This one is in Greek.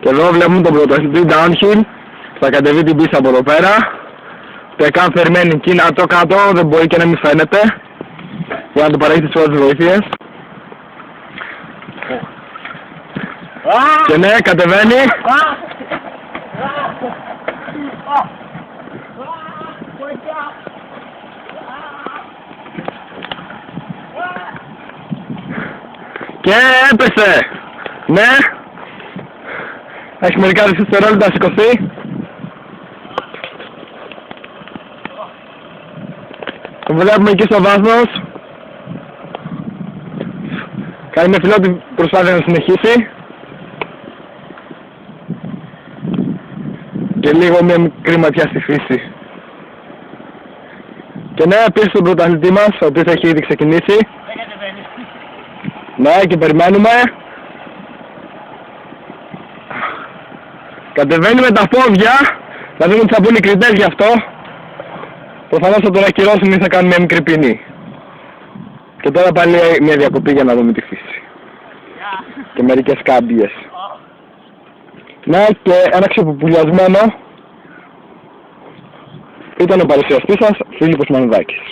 Και εδώ βλέπουμε τον πρωταθλητή downhill. Θα κατεβεί την πίστα από εδώ πέρα. Πεκά περιμένει εκεί να το κάτω, δεν μπορεί και να μην φαίνεται. Για να του παρέχει τις πρώτες βοήθειες. Και ναι, κατεβαίνει. Και έπεσε. Ναι. Έχει μερικά δευτερόλεπτα να σηκωθεί. Το βλέπουμε εκεί στο βάθος. Κάνει με φιλότη προσπάθεια να συνεχίσει. Και λίγο μια μικρή ματιά στη φύση. Και ναι, πίσω στον πρωταθλητή μας, ο οποίος έχει ήδη ξεκινήσει. Ναι, και περιμένουμε. Κατεβαίνει με τα πόδια. Θα δούμε τι θα πούνε οι κριτές γι' αυτό. Προφανώς θα τον ακυρώσουν ή θα κάνουν μια μικρή ποινή. Και τώρα πάλι μια διακοπή για να δούμε τη φύση. Και μερικές κάμπιες. Ναι, και ένα ξεποπουλιασμένο ήταν ο παρουσιαστής σας, Φίλιππος Μανουδάκης.